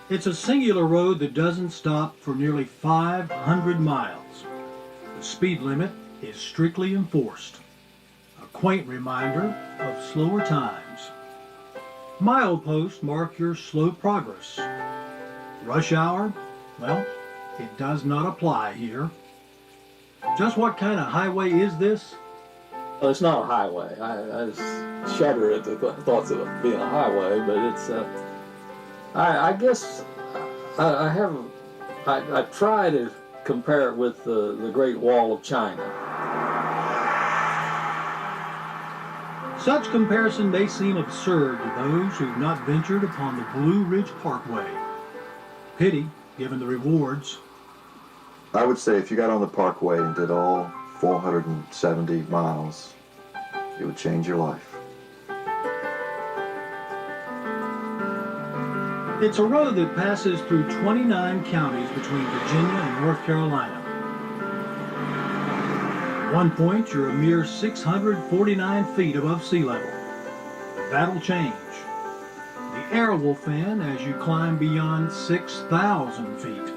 It's a singular road that doesn't stop for nearly 500 miles. The speed limit is strictly enforced. A quaint reminder of slower times. Mileposts mark your slow progress. Rush hour? Well, it does not apply here. Just what kind of highway is this? Well, it's not a highway. I just shudder at the thoughts of it being a highway, but it's, I guess I try to compare it with the Great Wall of China. Such comparison may seem absurd to those who've not ventured upon the Blue Ridge Parkway. Pity, given the rewards. I would say if you got on the Parkway and did all 470 miles, it would change your life. It's a road that passes through 29 counties between Virginia and North Carolina. At one point, you're a mere 649 feet above sea level. But that'll change. The air will thin as you climb beyond 6,000 feet.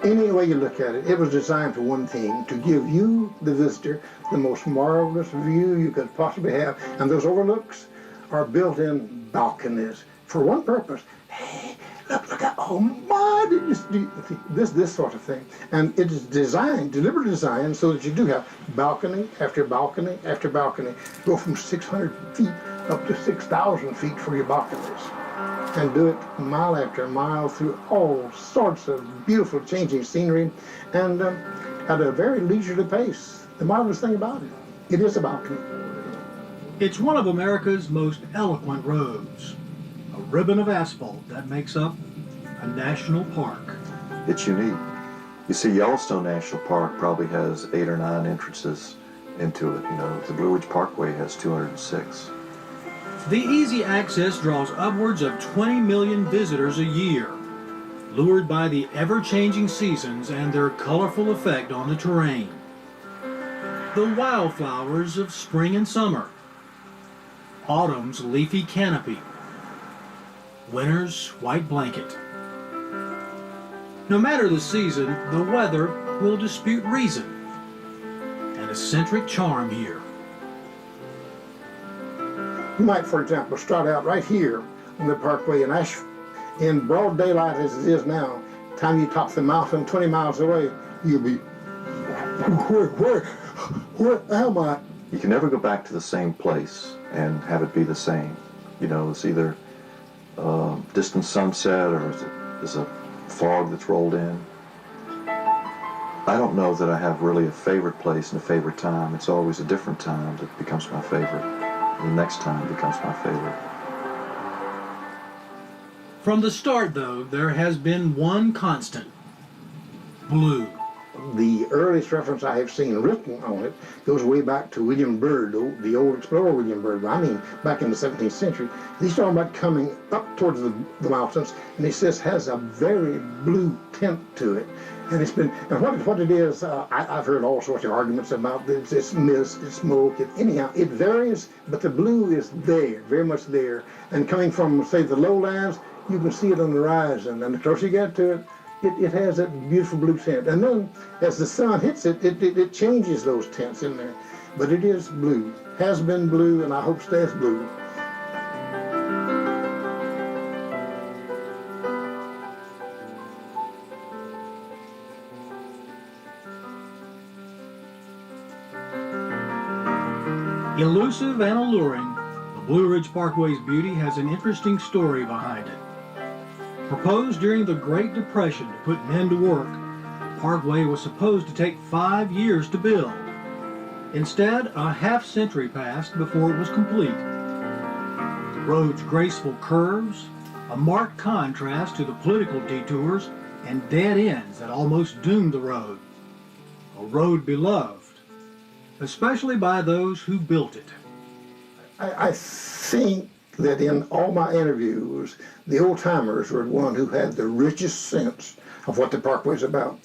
Any way you look at it, it was designed for one thing, to give you, the visitor, the most marvelous view you could possibly have. And those overlooks are built-in balconies for one purpose. Hey, look at, oh my, this sort of thing. And it is designed, deliberately designed, so that you do have balcony after balcony after balcony. Go from 600 feet up to 6,000 feet for your balconies. And do it mile after mile through all sorts of beautiful changing scenery and at a very leisurely pace. The marvelous thing about it, it is a balcony. It's one of America's most eloquent roads. A ribbon of asphalt that makes up a national park. It's unique. You see, Yellowstone National Park probably has 8 or 9 entrances into it. You know, the Blue Ridge Parkway has 206. The easy access draws upwards of 20 million visitors a year, lured by the ever-changing seasons and their colorful effect on the terrain. The wildflowers of spring and summer, autumn's leafy canopy, winter's white blanket. No matter the season, the weather will dispute reason. An eccentric charm here. You might, for example, start out right here on the Parkway in broad daylight as it is now. Time you top the mountain 20 miles away, you'll be, where am I? You can never go back to the same place and have it be the same. You know, it's either distant sunset or there's a fog that's rolled in. I don't know that I have really a favorite place and a favorite time. It's always a different time that becomes my favorite. The next time becomes my favorite. From the start, though, there has been one constant: blue. The earliest reference I have seen written on it goes way back to William Byrd, the old explorer William Byrd. I mean, back in the 17th century. He's talking about coming up towards the mountains, and he says has a very blue tint to it. And it's been, and what it is, I've heard all sorts of arguments about this. It's mist, it's smoke, anyhow, it varies, but the blue is there, very much there. And coming from, say, the lowlands, you can see it on the horizon, and the closer you get to it, it has that beautiful blue tint. And then, as the sun hits it, it changes those tints in there. But it is blue, has been blue, and I hope stays blue. Elusive and alluring, the Blue Ridge Parkway's beauty has an interesting story behind it. Proposed during the Great Depression to put men to work, the Parkway was supposed to take 5 years to build. Instead, a half-century passed before it was complete. The road's graceful curves, a marked contrast to the political detours and dead ends that almost doomed the road. A road beloved, especially by those who built it. I think that in all my interviews, the old-timers were the one who had the richest sense of what the Parkway's about.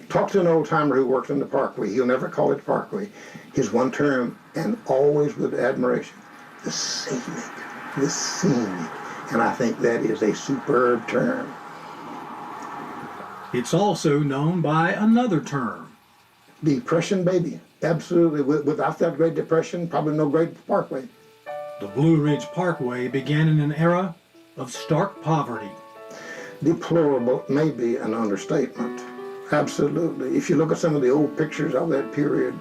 Talk to an old-timer who worked in the Parkway. He'll never call it Parkway. His one term, and always with admiration, the scenic, the scenic. And I think that is a superb term. It's also known by another term. Depression, baby. Absolutely. Without that Great Depression, probably no Great Parkway. The Blue Ridge Parkway began in an era of stark poverty. Deplorable may be an understatement. Absolutely. If you look at some of the old pictures of that period,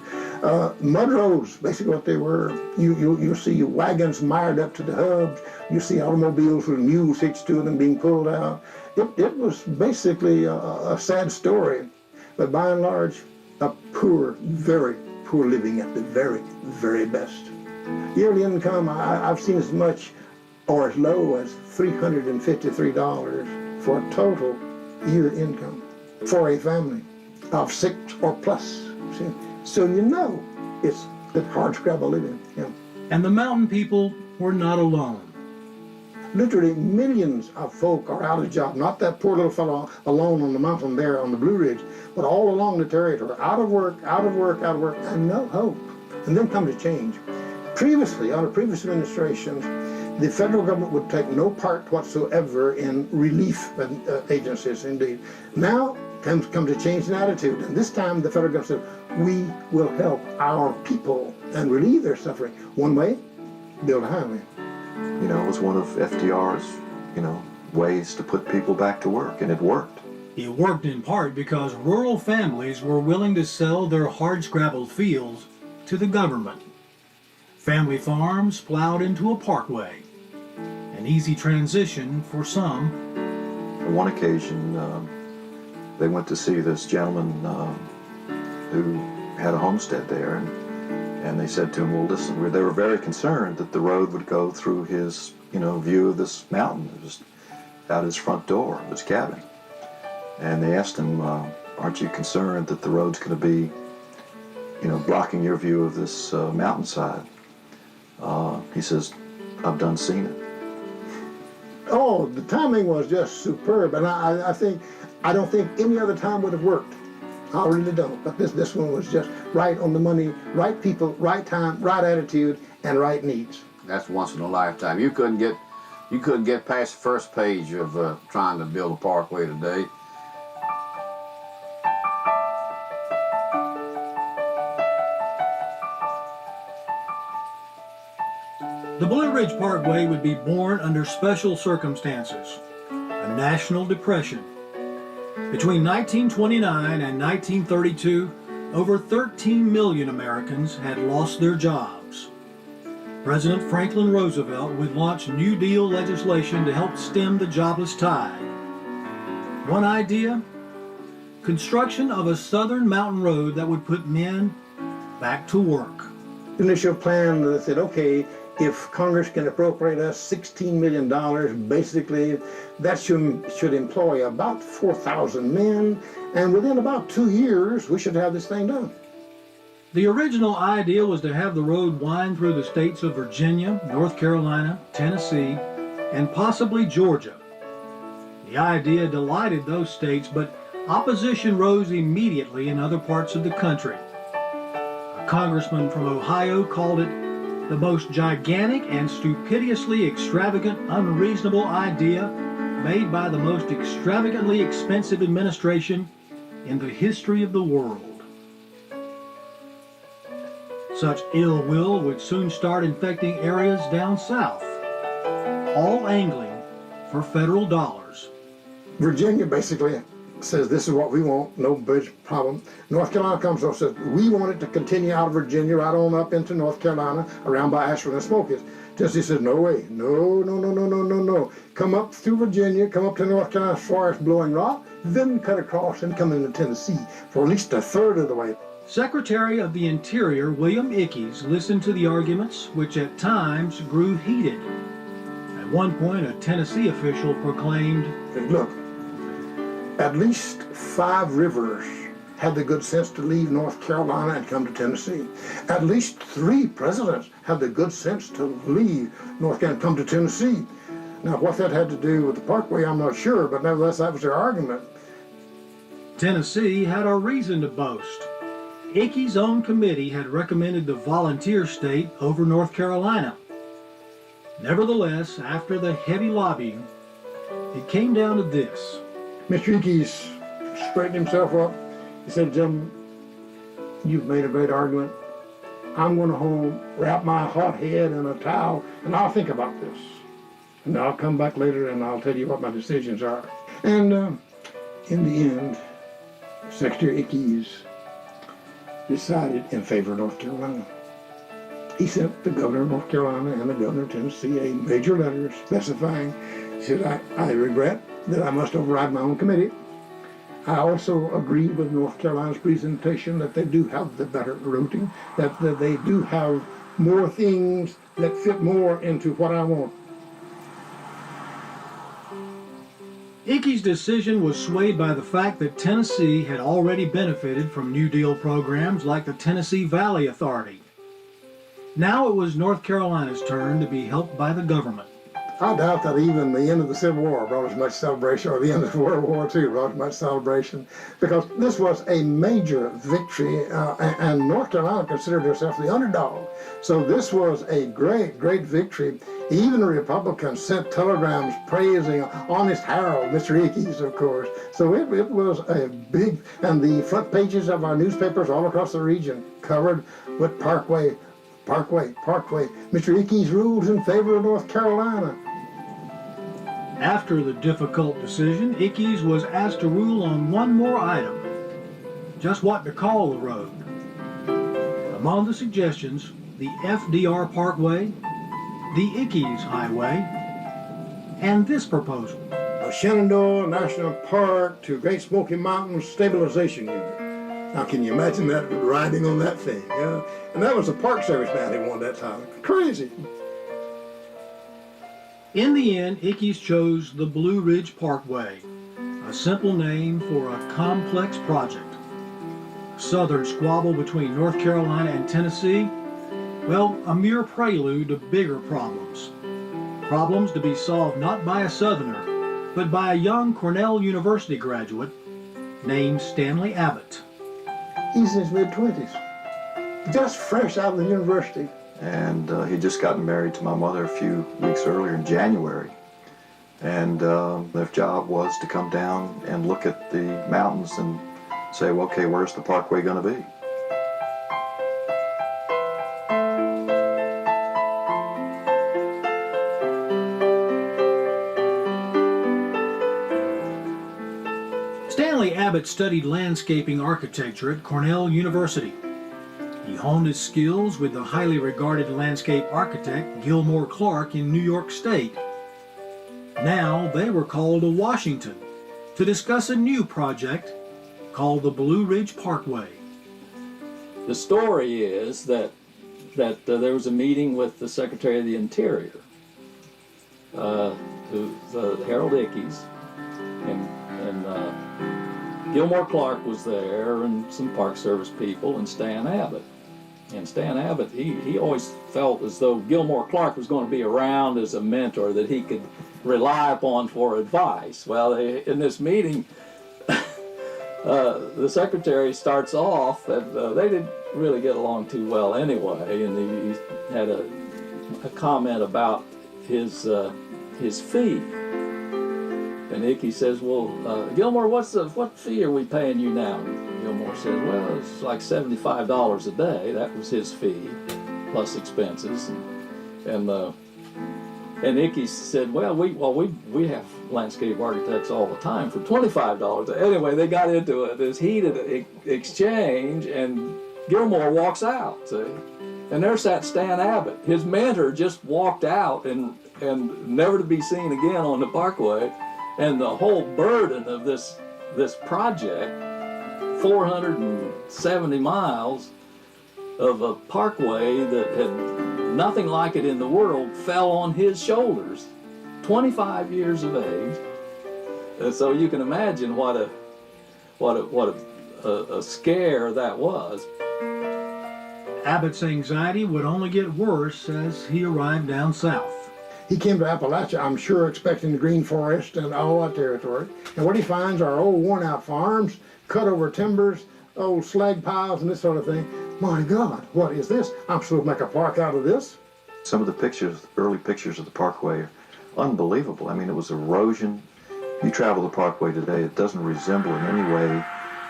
mud roads, basically what they were. You see wagons mired up to the hubs. You see automobiles with mules hitched to them being pulled out. It was basically a sad story, but by and large, a poor, very poor living at the very, very best. Yearly income, I've seen as much or as low as $353 for a total year income for a family of 6 or plus. See? So you know it's the hard scrabble living. Yeah. And the mountain people were not alone. Literally millions of folk are out of job. Not that poor little fellow alone on the mountain there on the Blue Ridge, but all along the territory, out of work, out of work, out of work, and no hope. And then comes a change. Previously, under previous administrations, the federal government would take no part whatsoever in relief agencies, indeed. Now comes a change in attitude, and this time the federal government said, we will help our people and relieve their suffering. One way, build a highway. You know, it was one of FDR's, ways to put people back to work, and it worked. It worked in part because rural families were willing to sell their hard-scrabbled fields to the government. Family farms plowed into a parkway. An easy transition for some. On one occasion, they went to see this gentleman who had a homestead there, and they said to him, well, listen, they were very concerned that the road would go through his, view of this mountain. It was out his front door of his cabin. And they asked him, aren't you concerned that the road's going to be, blocking your view of this mountainside? He says, I've done seen it. Oh, the timing was just superb, and I don't think any other time would have worked. I really don't. But this one was just right on the money, right people, right time, right attitude, and right needs. That's once in a lifetime. You couldn't get past the first page of trying to build a parkway today. The Blue Ridge Parkway would be born under special circumstances, a national depression. Between 1929 and 1932, over 13 million Americans had lost their jobs. President Franklin Roosevelt would launch New Deal legislation to help stem the jobless tide. One idea? Construction of a southern mountain road that would put men back to work. Initial plan that said, okay, if Congress can appropriate us $16 million, basically, that should employ about 4,000 men, and within about 2 years, we should have this thing done. The original idea was to have the road wind through the states of Virginia, North Carolina, Tennessee, and possibly Georgia. The idea delighted those states, but opposition rose immediately in other parts of the country. A congressman from Ohio called it the most gigantic and stupidiously extravagant, unreasonable idea made by the most extravagantly expensive administration in the history of the world. Such ill will would soon start infecting areas down south, all angling for federal dollars. Virginia basically says this is what we want, no bridge problem. North Carolina comes and says we want it to continue out of Virginia right on up into North Carolina around by Asheville and Smokies. Tennessee says no way, no. Come up through Virginia, come up to North Carolina as far as Blowing Rock, then cut across and come into Tennessee for at least a third of the way. Secretary of the Interior William Ickes listened to the arguments, which at times grew heated. At one point, a Tennessee official proclaimed, look, at least 5 rivers had the good sense to leave North Carolina and come to Tennessee. At least 3 presidents had the good sense to leave North Carolina and come to Tennessee. Now, what that had to do with the Parkway, I'm not sure, but nevertheless, that was their argument. Tennessee had a reason to boast. Ickes' own committee had recommended the volunteer state over North Carolina. Nevertheless, after the heavy lobbying, it came down to this. Mr. Ickes straightened himself up. He said, "Jim, you've made a great argument. I'm going to home, wrap my hot head in a towel, and I'll think about this. And I'll come back later and I'll tell you what my decisions are." And in the end, Secretary Ickes decided in favor of North Carolina. He sent the governor of North Carolina and the governor of Tennessee a major letter specifying, he said, I regret that I must override my own committee. I also agree with North Carolina's presentation that they do have the better routing, that they do have more things that fit more into what I want. Ickes' decision was swayed by the fact that Tennessee had already benefited from New Deal programs like the Tennessee Valley Authority. Now it was North Carolina's turn to be helped by the government. I doubt that even the end of the Civil War brought as much celebration, or the end of World War II brought as much celebration, because this was a major victory, and North Carolina considered herself the underdog. So this was a great, great victory. Even the Republicans sent telegrams praising Honest Harold, Mr. Ickes, of course. So it was a big, and the front pages of our newspapers all across the region covered with Parkway. Mr. Ickes rules in favor of North Carolina. After the difficult decision, Ickes was asked to rule on one more item: just what to call the road. Among the suggestions, the FDR Parkway, the Ickes Highway, and this proposal: Shenandoah National Park to Great Smoky Mountains Stabilization Unit. Now, can you imagine that, riding on that thing? Yeah? And that was the Park Service man who won that title. Crazy. In the end, Ickes chose the Blue Ridge Parkway, a simple name for a complex project. Southern squabble between North Carolina and Tennessee, well, a mere prelude to bigger problems. Problems to be solved not by a Southerner, but by a young Cornell University graduate named Stanley Abbott. He's in his mid-20s, just fresh out of the university. And he'd just gotten married to my mother a few weeks earlier in January. And their job was to come down and look at the mountains and say, well, okay, where's the parkway going to be? Stanley Abbott studied landscaping architecture at Cornell University. He honed his skills with the highly regarded landscape architect Gilmore Clark in New York State. Now they were called to Washington to discuss a new project called the Blue Ridge Parkway. The story is that there was a meeting with the Secretary of the Interior, Harold Ickes, and Gilmore Clark was there, and some Park Service people, and Stan Abbott. And Stan Abbott, he always felt as though Gilmore Clark was going to be around as a mentor that he could rely upon for advice. Well, in this meeting, the secretary starts off, and they didn't really get along too well anyway, and he had a comment about his fee. And Ickes says, well, Gilmore, what fee are we paying you now? Gilmore said, well, it's like $75 a day. That was his fee, plus expenses. And Ickes said, well, we have landscape architects all the time for $25. Anyway, they got into this heated exchange, and Gilmore walks out, see? And there sat Stan Abbott. His mentor just walked out and never to be seen again on the Parkway. And the whole burden of this project, 470 miles of a parkway that had nothing like it in the world, fell on his shoulders. 25 years of age. And so you can imagine what a scare that was. Abbott's anxiety would only get worse as he arrived down south. He came to Appalachia, I'm sure, expecting the green forest and all that territory. And what he finds are old worn-out farms, cut-over timbers, old slag piles, and this sort of thing. My God, what is this? I'm supposed to make a park out of this? Some of the pictures, early pictures of the parkway, are unbelievable. I mean, it was erosion You travel the Parkway today, it doesn't resemble in any way,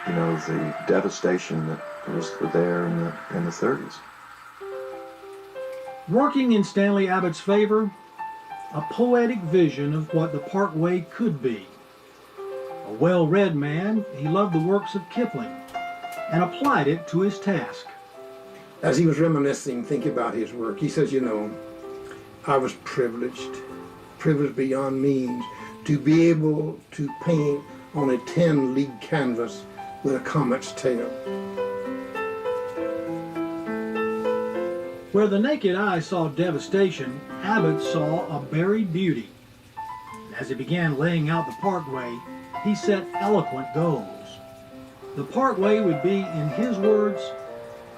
you know, the devastation that was there in the 30s. Working in Stanley Abbott's favor, a poetic vision of what the Parkway could be. A well-read man, he loved the works of Kipling and applied it to his task. As he was reminiscing, thinking about his work, he says, you know, I was privileged beyond means, to be able to paint on a 10-league canvas with a comet's tail. Where the naked eye saw devastation, Abbott saw a buried beauty. As he began laying out the Parkway, he set eloquent goals. The Parkway would be, in his words,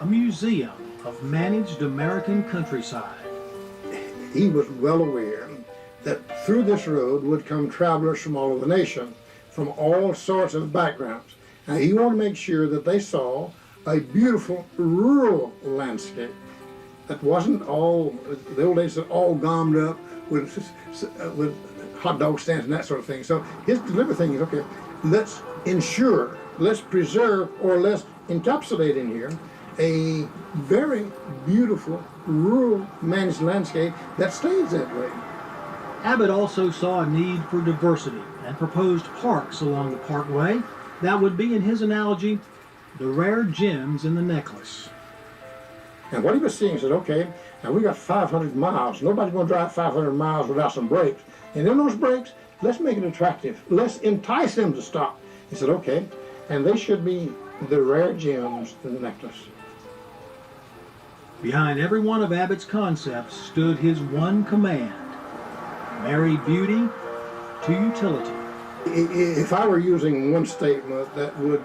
a museum of managed American countryside. He was well aware that through this road would come travelers from all over the nation, from all sorts of backgrounds. And he wanted to make sure that they saw a beautiful rural landscape that wasn't all, the old days, all gommed up with hot dog stands and that sort of thing. So his deliberate thing is, okay, let's ensure, let's preserve, or let's encapsulate in here a very beautiful rural managed landscape that stays that way. Abbott also saw a need for diversity and proposed parks along the Parkway that would be, in his analogy, the rare gems in the necklace. And what he was seeing, he said, okay, now we got 500 miles. Nobody's going to drive 500 miles without some brakes. And in those brakes, let's make it attractive. Let's entice them to stop. He said, okay, and they should be the rare gems in the necklace. Behind every one of Abbott's concepts stood his one command: marry beauty to utility. If I were using one statement that would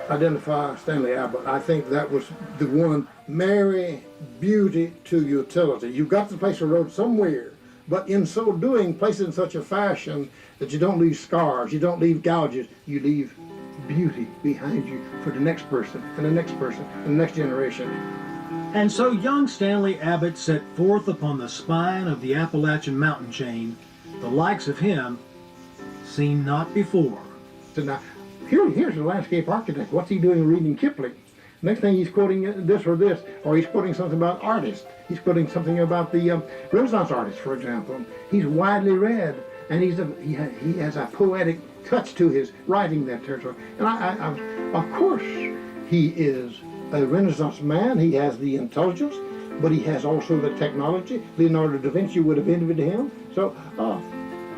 identify Stanley Abbott, I think that was the one: marry beauty to utility. You've got to place a road somewhere, but in so doing, place it in such a fashion that you don't leave scars, you don't leave gouges, you leave beauty behind you for the next person, and the next person, and the next generation. And so young Stanley Abbott set forth upon the spine of the Appalachian mountain chain, the likes of him seen not before. So now, here's the landscape architect. What's he doing reading Kipling? Next thing he's quoting this or this, or he's quoting something about artists. He's quoting something about the Renaissance artists, for example. He's widely read, and he has a poetic touch to his writing that territory. And of course, he is a Renaissance man. He has the intelligence, but he has also the technology. Leonardo da Vinci would have envied him. So,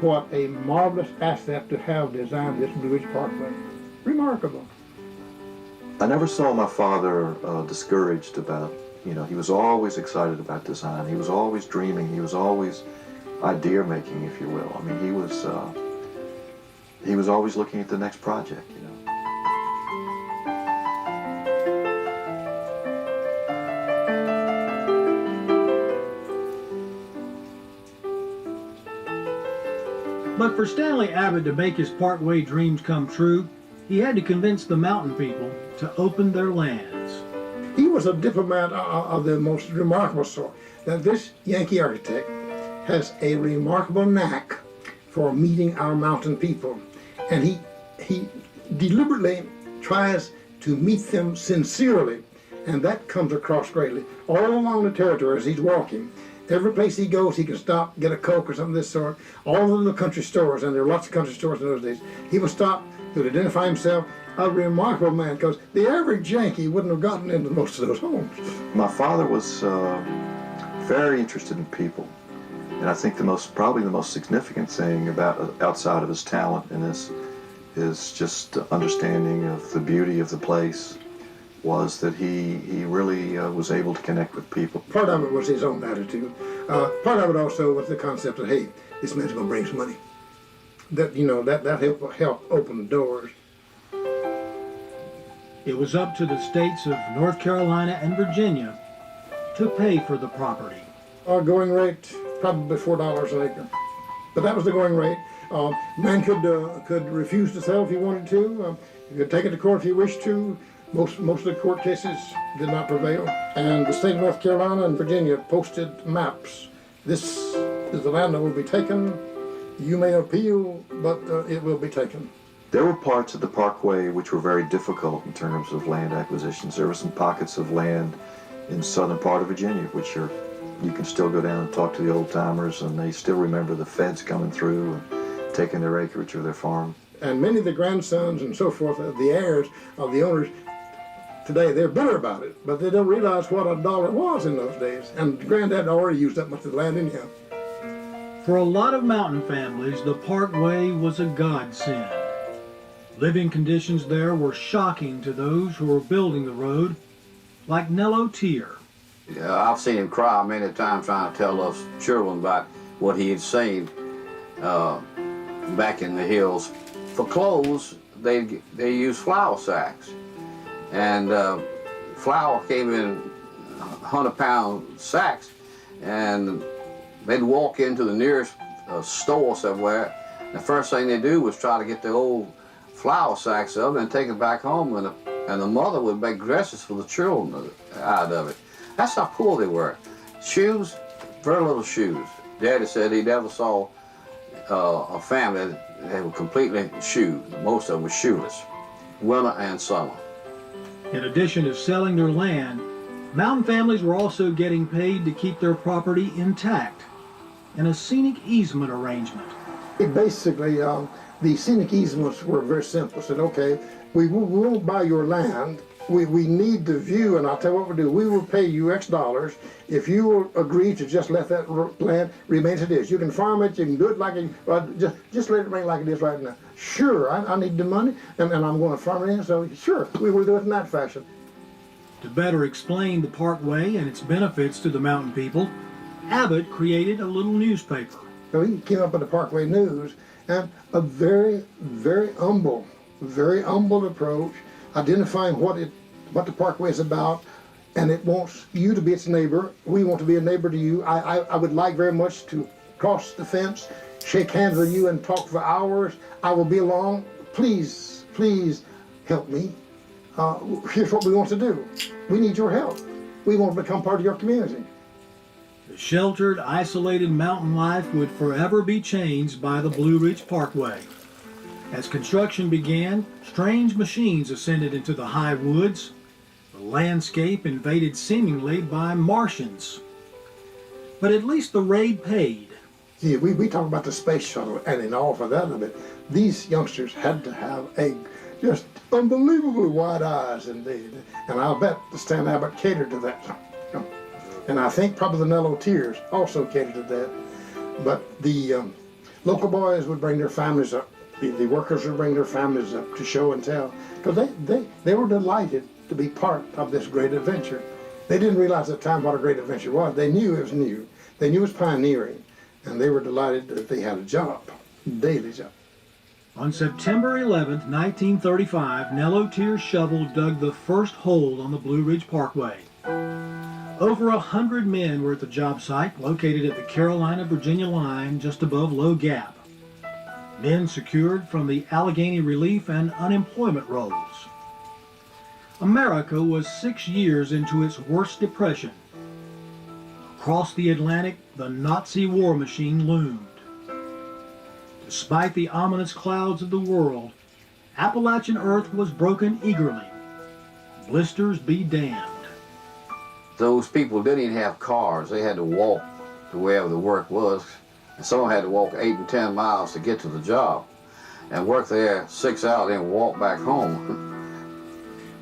what a marvelous asset to have designed this Blue Ridge Parkway. Remarkable. I never saw my father discouraged about, you know, he was always excited about design. He was always dreaming. He was always idea making, if you will. I mean, he was always looking at the next project, you know. But for Stanley Abbott to make his Parkway dreams come true, he had to convince the mountain people to open their lands. He was a diplomat of the most remarkable sort. Now, this Yankee architect has a remarkable knack for meeting our mountain people, and he deliberately tries to meet them sincerely, and that comes across greatly. All along the territory as he's walking, every place he goes, he can stop, get a Coke or something of this sort. All the little country stores, and there were lots of country stores in those days, he would stop to identify himself. A remarkable man, because the average Yankee wouldn't have gotten into most of those homes. My father was very interested in people, and I think probably the most significant thing about outside of his talent and his just understanding of the beauty of the place was that he really was able to connect with people. Part of it was his own attitude. Part of it also was the concept that, hey, this man's going to bring some money. That, you know, that helped open doors. It was up to the states of North Carolina and Virginia to pay for the property. Our going rate, probably $4 an acre. But that was the going rate. Man could refuse to sell if he wanted to. He could take it to court if he wished to. Most of the court cases did not prevail. And the state of North Carolina and Virginia posted maps. This is the land that will be taken. You may appeal, but it will be taken. There were parts of the Parkway which were very difficult in terms of land acquisitions. There were some pockets of land in the southern part of Virginia, which you can still go down and talk to the old timers, and they still remember the feds coming through and taking their acreage of their farm. And many of the grandsons and so forth, the heirs of the owners today, they're bitter about it, but they don't realize what a dollar was in those days. And Granddad already used that much of the land anyhow. For a lot of mountain families, the Parkway was a godsend. Living conditions there were shocking to those who were building the road, like Nello Tier. Yeah, I've seen him cry many times trying to tell us children about what he had seen back in the hills. For clothes, they used flour sacks, and flour came in 100-pound sacks, and they'd walk into the nearest store somewhere. The first thing they do was try to get the old flour sacks up and take it back home, and the mother would make dresses for the children out of it. That's how poor they were. Shoes, very little shoes. Daddy said he never saw a family that were completely shoed. Most of them were shoeless, winter and summer. In addition to selling their land, mountain families were also getting paid to keep their property intact in a scenic easement arrangement. Basically, the scenic easements were very simple. Said, okay, we won't buy your land. We need the view, and I'll tell you what we'll do. We will pay you X dollars if you will agree to just let that land remain as it is. You can farm it, you can do it like it, just let it remain like it is right now. Sure, I need the money, and I'm going to farm it in, so sure, we will do it in that fashion. To better explain the Parkway and its benefits to the mountain people, Abbott created a little newspaper. So he came up with the Parkway News, and a very, very humble approach, identifying what the Parkway is about, and it wants you to be its neighbor. We want to be a neighbor to you. I would like very much to cross the fence, shake hands with you, and talk for hours. I will be along. Please help me. Here's what we want to do. We need your help. We want to become part of your community. The sheltered, isolated mountain life would forever be changed by the Blue Ridge Parkway. As construction began, strange machines ascended into the high woods, the landscape invaded seemingly by Martians. But at least the raid paid. See, we talk about the space shuttle, and in all for that of it, these youngsters had to have just unbelievably wide eyes indeed. And I'll bet Stan Abbott catered to that. And I think probably the Nello Tiers also catered to that. But the local boys would bring their families up. The workers would bring their families up to show and tell. Because they were delighted to be part of this great adventure. They didn't realize at the time what a great adventure was. They knew it was new. They knew it was pioneering. And they were delighted that they had a job, a daily job. On September 11, 1935, Nello Tiers' shovel dug the first hole on the Blue Ridge Parkway. Over 100 men were at the job site, located at the Carolina-Virginia line just above Low Gap. Men secured from the Allegheny Relief and Unemployment Rolls. America was 6 years into its worst depression. Across the Atlantic, the Nazi war machine loomed. Despite the ominous clouds of the world, Appalachian earth was broken eagerly. Blisters be damned. Those people didn't even have cars. They had to walk to wherever the work was. And some had to walk 8 and 10 miles to get to the job and work there 6 hours and walk back home.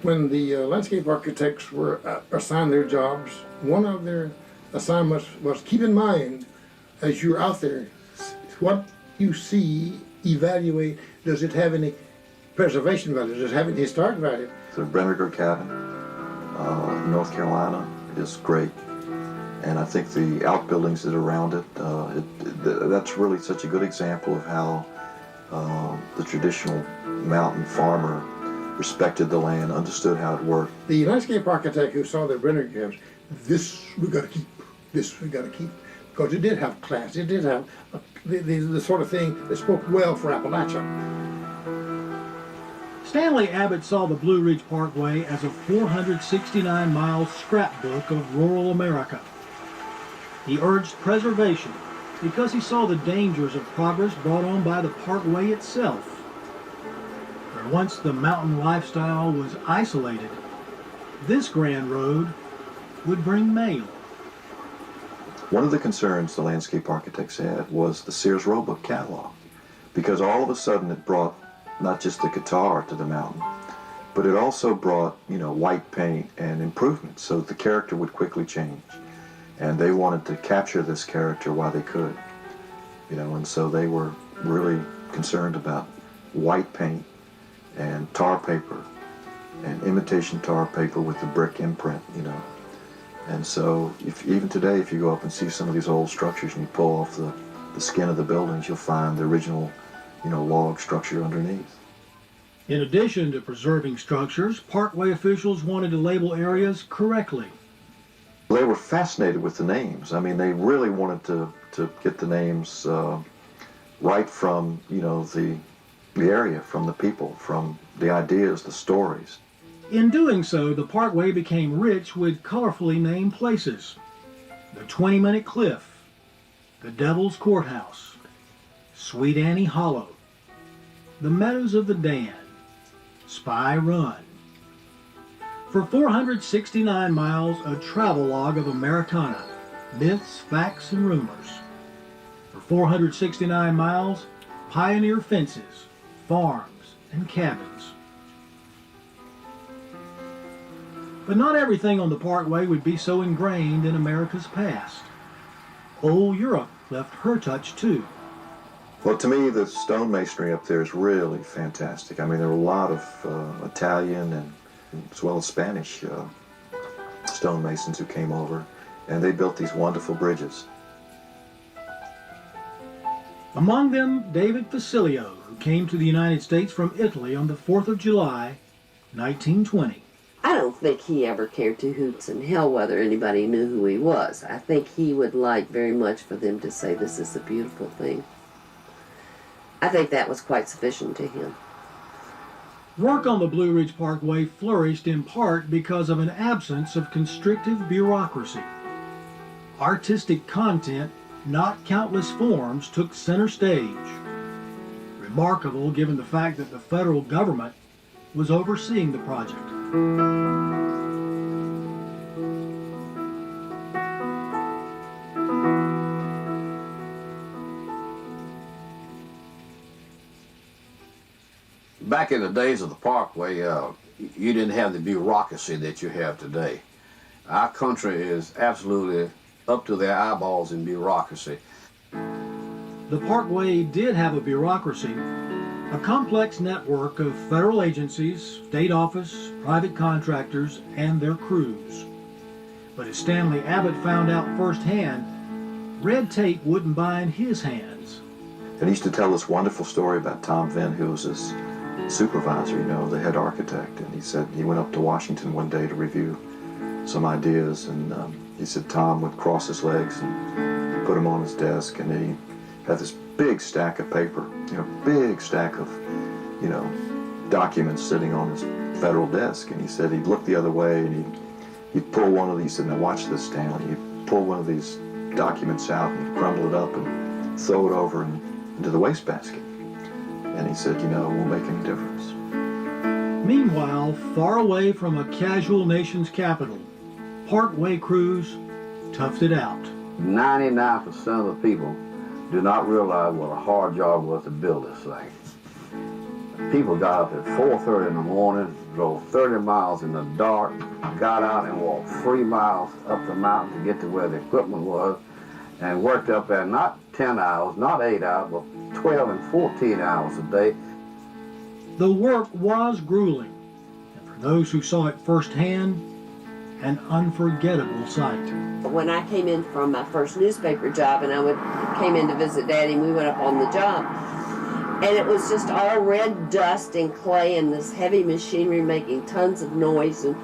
When the landscape architects were assigned their jobs, one of their assignments was keep in mind as you're out there, what you see, evaluate, does it have any preservation value, does it have any historic value? The Brenniger cabin in North Carolina is great. And I think the outbuildings that are around it, that's really such a good example of how the traditional mountain farmer respected the land, understood how it worked. The landscape architect who saw the Brenner cabins, this we got to keep, this we got to keep, because it did have class, it did have the sort of thing that spoke well for Appalachia. Stanley Abbott saw the Blue Ridge Parkway as a 469-mile scrapbook of rural America. He urged preservation because he saw the dangers of progress brought on by the Parkway itself. Where once the mountain lifestyle was isolated, this grand road would bring mail. One of the concerns the landscape architects had was the Sears Roebuck catalog, because all of a sudden it brought not just the guitar to the mountain, but it also brought, white paint and improvements, so the character would quickly change. And they wanted to capture this character while they could, and so they were really concerned about white paint and tar paper and imitation tar paper with the brick imprint, And so even today, if you go up and see some of these old structures and you pull off the skin of the buildings, you'll find the original, log structure underneath. In addition to preserving structures, Parkway officials wanted to label areas correctly. They were fascinated with the names. I mean, they really wanted to get the names right from, the area, from the people, from the ideas, the stories. In doing so, the Parkway became rich with colorfully named places. The 20-Minute Cliff, the Devil's Courthouse, Sweet Annie Hollow, the Meadows of the Dan, Spy Run. For 469 miles, a travelogue of Americana, myths, facts, and rumors. For 469 miles, pioneer fences, farms, and cabins. But not everything on the Parkway would be so ingrained in America's past. Old Europe left her touch too. Well, to me, the stonemasonry up there is really fantastic. I mean, there are a lot of Italian and as well as Spanish stonemasons who came over, and they built these wonderful bridges. Among them, David Facilio, who came to the United States from Italy on the 4th of July, 1920. I don't think he ever cared two hoots in hell whether anybody knew who he was. I think he would like very much for them to say this is a beautiful thing. I think that was quite sufficient to him. Work on the Blue Ridge Parkway flourished in part because of an absence of constrictive bureaucracy. Artistic content, not countless forms, took center stage. Remarkable given the fact that the federal government was overseeing the project. Back in the days of the Parkway, you didn't have the bureaucracy that you have today. Our country is absolutely up to their eyeballs in bureaucracy. The Parkway did have a bureaucracy, a complex network of federal agencies, state office, private contractors, and their crews. But as Stanley Abbott found out firsthand, red tape wouldn't bind his hands. And he used to tell this wonderful story about Tom Venn, who was his supervisor, the head architect. And he said he went up to Washington one day to review some ideas, and he said Tom would cross his legs and put them on his desk, and he had this big stack of paper, big stack of, documents sitting on his federal desk. And he said he'd look the other way and he'd pull one of these, and now watch this, Stanley, he'd pull one of these documents out and he'd crumble it up and throw it over into the wastebasket. And he said, it won't make any difference. Meanwhile, far away from a casual nation's capital, Parkway crews toughed it out. 99% of the people do not realize what a hard job was to build this thing. People got up at 4:30 in the morning, drove 30 miles in the dark, got out and walked 3 miles up the mountain to get to where the equipment was, and worked up there not 10 hours, not 8 hours, but 12 and 14 hours a day. The work was grueling, and for those who saw it firsthand, an unforgettable sight. When I came in from my first newspaper job and came in to visit Daddy, and we went up on the job, and it was just all red dust and clay and this heavy machinery making tons of noise, and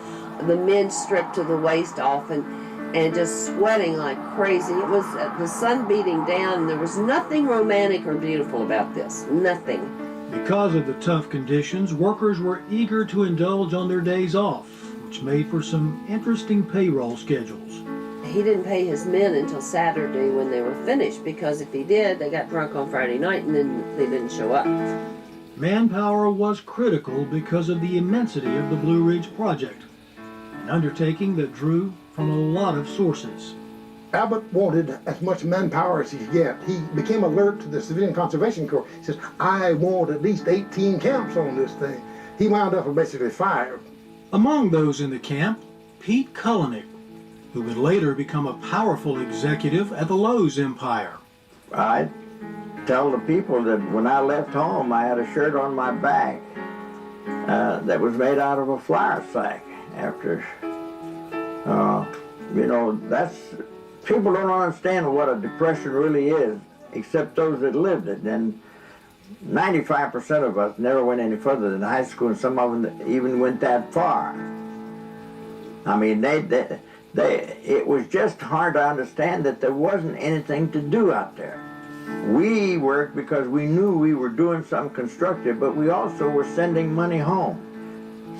the men stripped to the waist off and just sweating like crazy. It was the sun beating down, and there was nothing romantic or beautiful about this. Nothing. Because of the tough conditions, workers were eager to indulge on their days off, which made for some interesting payroll schedules. he didn't pay his men until Saturday when they were finished, because if he did, they got drunk on Friday night and then they didn't show up. Manpower was critical because of the immensity of the Blue Ridge Project, an undertaking that drew from a lot of sources. Abbott wanted as much manpower as he could get. He became alert to the Civilian Conservation Corps. He says, I want at least 18 camps on this thing. He wound up with basically 5. Among those in the camp, Pete Kulinick, who would later become a powerful executive at the Lowe's Empire. I tell the people that when I left home, I had a shirt on my back that was made out of a flour sack. After, you know, people don't understand what a depression really is, except those that lived it. And 95% of us never went any further than high school, and some of them even went that far. I mean, it was just hard to understand that there wasn't anything to do out there. We worked because we knew we were doing something constructive, but we also were sending money home.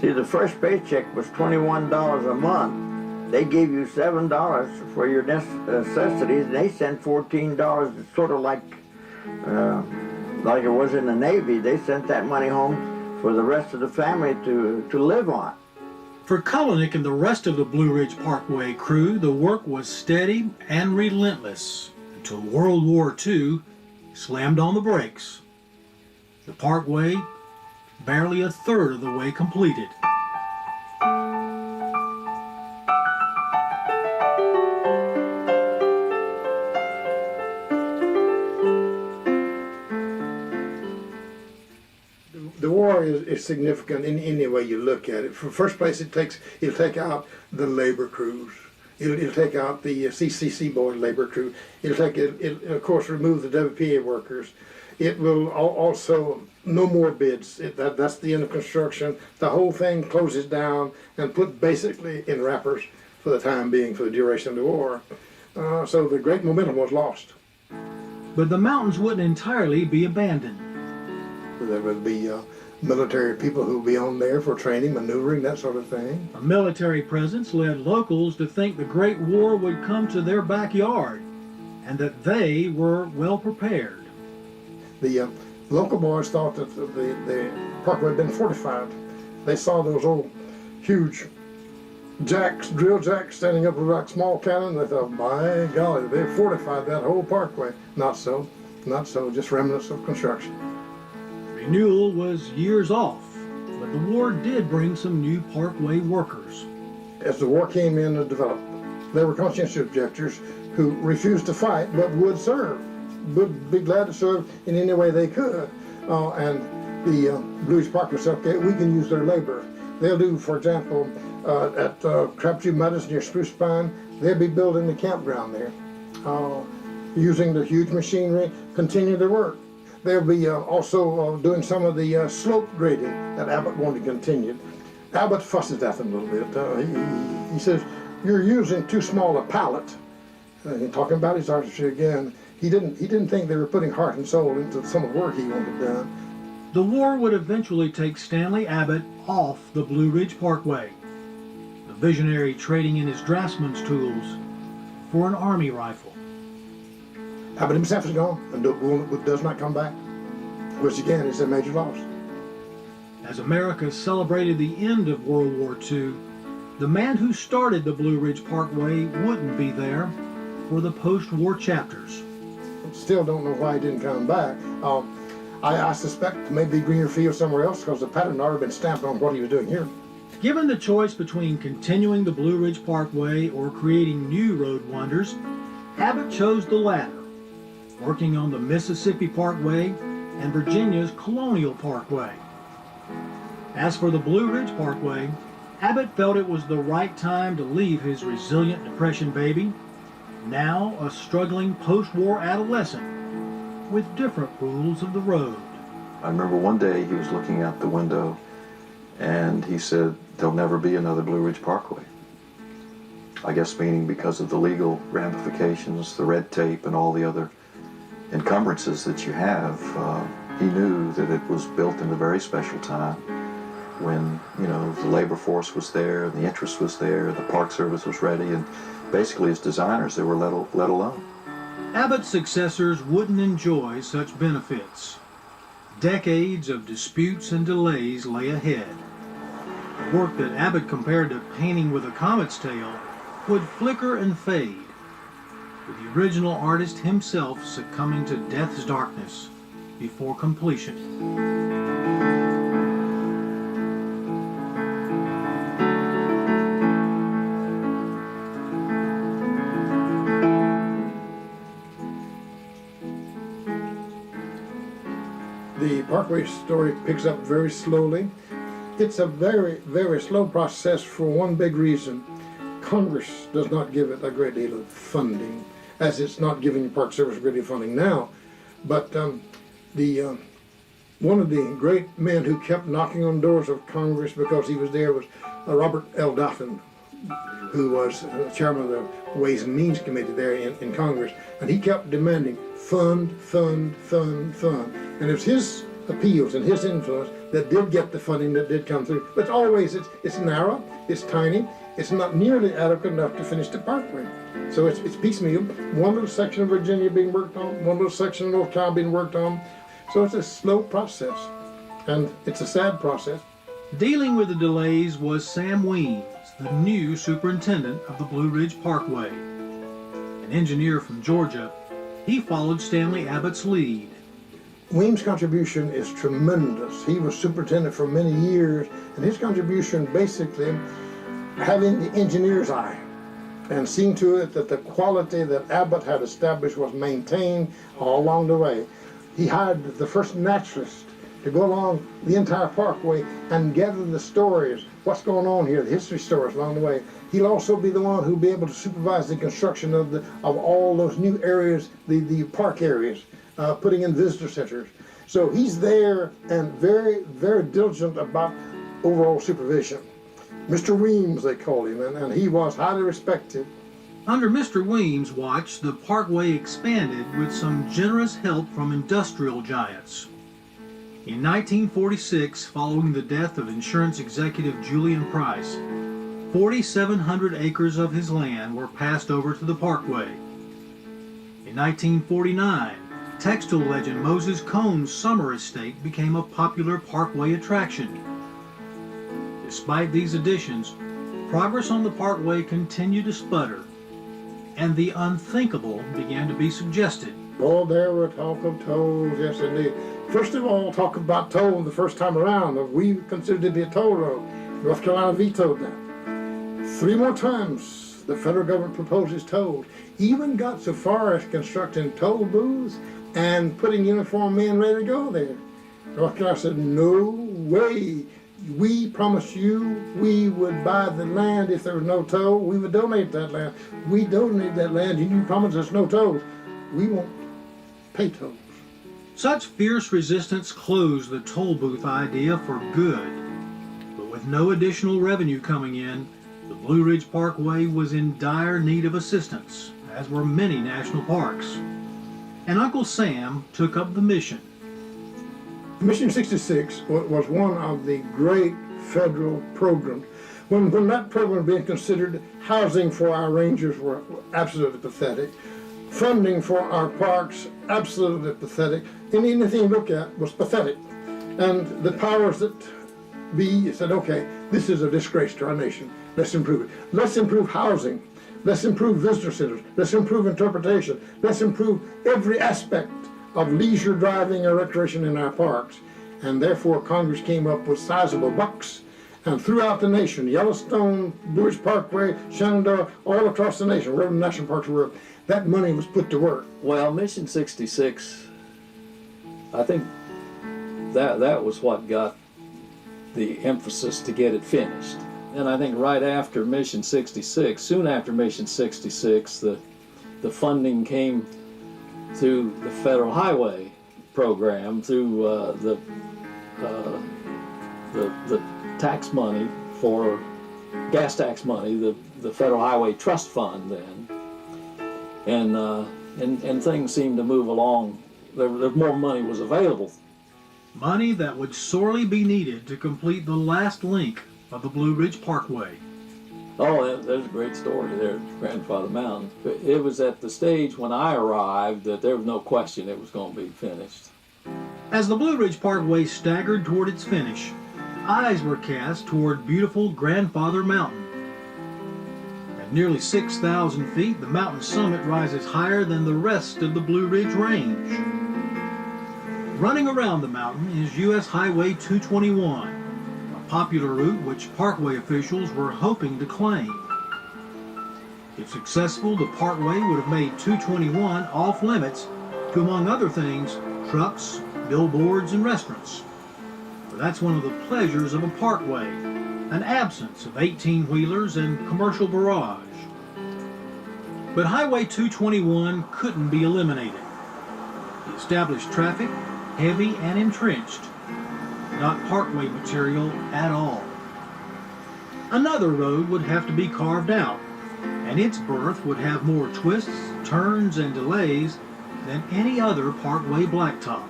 See, the first paycheck was $21 a month. They gave you $7 for your necessities, and they sent $14. It's sort of like it was in the Navy. They sent that money home for the rest of the family to live on. For Kulinick and the rest of the Blue Ridge Parkway crew, the work was steady and relentless until World War II slammed on the brakes. The Parkway barely a third of the way completed. The war is significant in any way you look at it. For first place, it'll take out the labor crews. It'll take out the CCC board labor crew. It'll of course remove the WPA workers. It will also no more bids. That's the end of construction. The whole thing closes down and put basically in wrappers for the time being, for the duration of the war. So the great momentum was lost. But the mountains wouldn't entirely be abandoned. There would be military people who would be on there for training, maneuvering, that sort of thing. A military presence led locals to think the Great War would come to their backyard and that they were well prepared. The local boys thought that the Parkway had been fortified. They saw those old huge drill jacks standing up with like small cannon. They thought, my golly, they fortified that whole Parkway. Not so, just remnants of construction. Renewal was years off, but the war did bring some new Parkway workers. As the war came in and developed, there were conscientious objectors who refused to fight but would serve, would be glad to serve in any way they could. And the Blue Ridge Parkway said, okay, we can use their labor. They'll do, for example, at Crabtree Meadows near Spruce Pine, they'll be building the campground there, using the huge machinery, continue their work. They'll be also doing some of the slope grading that Abbott wanted continued. Abbott fusses at them a little bit. He says, you're using too small a pallet. Talking about his artistry again, he didn't think they were putting heart and soul into some of the work he wanted done. The war would eventually take Stanley Abbott off the Blue Ridge Parkway, the visionary trading in his draftsman's tools for an Army rifle. Abbott himself is gone and does not come back, which again is a major loss. As America celebrated the end of World War II, the man who started the Blue Ridge Parkway wouldn't be there for the post-war chapters. Still don't know why he didn't come back. I suspect maybe greener field somewhere else because the pattern had already been stamped on what he was doing here. Given the choice between continuing the Blue Ridge Parkway or creating new road wonders, Abbott chose the latter, working on the Mississippi Parkway and Virginia's Colonial Parkway. As for the Blue Ridge Parkway, Abbott felt it was the right time to leave his resilient Depression baby, now a struggling post-war adolescent, with different rules of the road. I remember one day he was looking out the window and he said, there'll never be another Blue Ridge Parkway. I guess meaning because of the legal ramifications, the red tape, and all the other encumbrances that you have. He knew that it was built in a very special time, when, you know, the labor force was there, the interest was there, the Park Service was ready, and basically as designers they were let alone. Abbott's successors wouldn't enjoy such benefits. Decades of disputes and delays lay ahead. The work that Abbott compared to painting with a comet's tail would flicker and fade, with the original artist himself succumbing to death's darkness before completion. The Parkway story picks up very slowly. It's a very, very slow process for one big reason. Congress does not give it a great deal of funding, as it's not giving the Park Service a great deal of funding now. But one of the great men who kept knocking on doors of Congress because he was there was Robert L. Doffin, who was chairman of the Ways and Means Committee there in Congress. And he kept demanding fund, fund, fund, fund. And it was his appeals and his influence that did get the funding that did come through. But always it's narrow, it's tiny, it's not nearly adequate enough to finish the Parkway. So it's piecemeal. One little section of Virginia being worked on, one little section of North Carolina being worked on. So it's a slow process, and it's a sad process. Dealing with the delays was Sam Weems, the new superintendent of the Blue Ridge Parkway. An engineer from Georgia, he followed Stanley Abbott's lead. Weems' contribution is tremendous. He was superintendent for many years, and his contribution basically having the engineer's eye and seeing to it that the quality that Abbott had established was maintained all along the way. He hired the first naturalist to go along the entire parkway and gather the stories, what's going on here, the history stories along the way. He'll also be the one who'll be able to supervise the construction of all those new areas, the park areas, putting in visitor centers. So he's there and very, very diligent about overall supervision. Mr. Weems, they called him, and he was highly respected. Under Mr. Weems' watch, the Parkway expanded with some generous help from industrial giants. In 1946, following the death of insurance executive Julian Price, 4,700 acres of his land were passed over to the Parkway. In 1949, textile legend Moses Cone's summer estate became a popular Parkway attraction. Despite these additions, progress on the Parkway continued to sputter, and the unthinkable began to be suggested. Oh, there were talk of tolls, yes indeed. First of all, talk about toll the first time around. We considered it to be a toll road. North Carolina vetoed that. 3 more times the federal government proposes tolls. Even got so far as constructing toll booths and putting uniformed men ready to go there. North Carolina said, no way. We promised you we would buy the land if there was no toll. We would donate that land. We donate that land. You promised us no tolls. We won't pay tolls. Such fierce resistance closed the toll booth idea for good. But with no additional revenue coming in, the Blue Ridge Parkway was in dire need of assistance, as were many national parks. And Uncle Sam took up the mission. Mission 66 was one of the great federal programs. When that program was being considered, housing for our rangers were absolutely pathetic. Funding for our parks, absolutely pathetic. And anything you look at was pathetic. And the powers that be said, okay, this is a disgrace to our nation. Let's improve it. Let's improve housing. Let's improve visitor centers. Let's improve interpretation. Let's improve every aspect of leisure driving and recreation in our parks. And therefore Congress came up with sizable bucks. And throughout the nation, Yellowstone, Blue Ridge Parkway, Shenandoah, all across the nation, wherever the national parks were, that money was put to work. Well, Mission 66, I think that was what got the emphasis to get it finished. And I think right after Mission 66, soon after Mission 66, the funding came through the federal highway program, through the tax money for gas tax money, the Federal Highway Trust Fund then, and things seemed to move along. There more money was available money that would sorely be needed to complete the last link of the Blue Ridge Parkway. Oh, there's a great story there at Grandfather Mountain. It was at the stage when I arrived that there was no question it was going to be finished. As the Blue Ridge Parkway staggered toward its finish, eyes were cast toward beautiful Grandfather Mountain. At nearly 6,000 feet, the mountain summit rises higher than the rest of the Blue Ridge Range. Running around the mountain is U.S. Highway 221, a popular route which Parkway officials were hoping to claim. If successful, the Parkway would have made 221 off limits to, among other things, trucks, billboards, and restaurants. But that's one of the pleasures of a parkway, an absence of 18-wheelers and commercial barrage. But Highway 221 couldn't be eliminated. The established traffic, heavy and entrenched, not parkway material at all. Another road would have to be carved out, and its berth would have more twists, turns, and delays than any other parkway blacktop.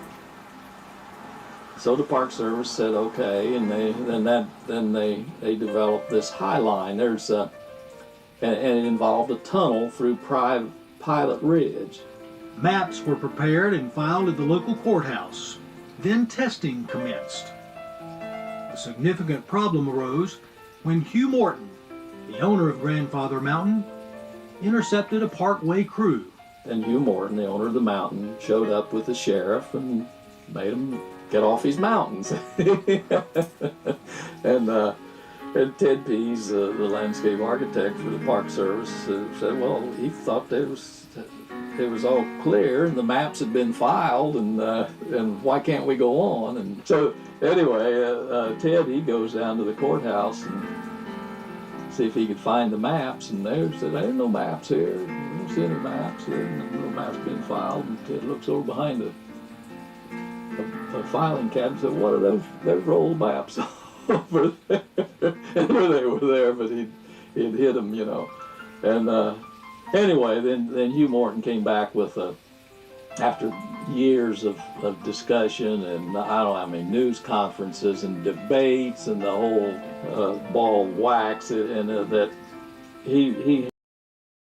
So the Park Service said okay, and they developed this High Line. And it involved a tunnel through Pilot Ridge. Maps were prepared and filed at the local courthouse. Then testing commenced. A significant problem arose when Hugh Morton, the owner of Grandfather Mountain, intercepted a parkway crew. And Hugh Morton, the owner of the mountain, showed up with the sheriff and made him get off his mountains. And Ted Pease, the landscape architect for the Park Service, said, well, he thought it was all clear and the maps had been filed, and why can't we go on? And so anyway, Ted, he goes down to the courthouse and see if he could find the maps, and there's no maps here. I don't see any maps. There's no maps been filed. And Ted looks over behind the filing cabinet and said, what are those? There's rolled maps over there. And they were there, but he'd hit them, you know. And anyway, then Hugh Morton came back with after years of discussion and I don't know how many news conferences and debates and the whole ball of wax, and that he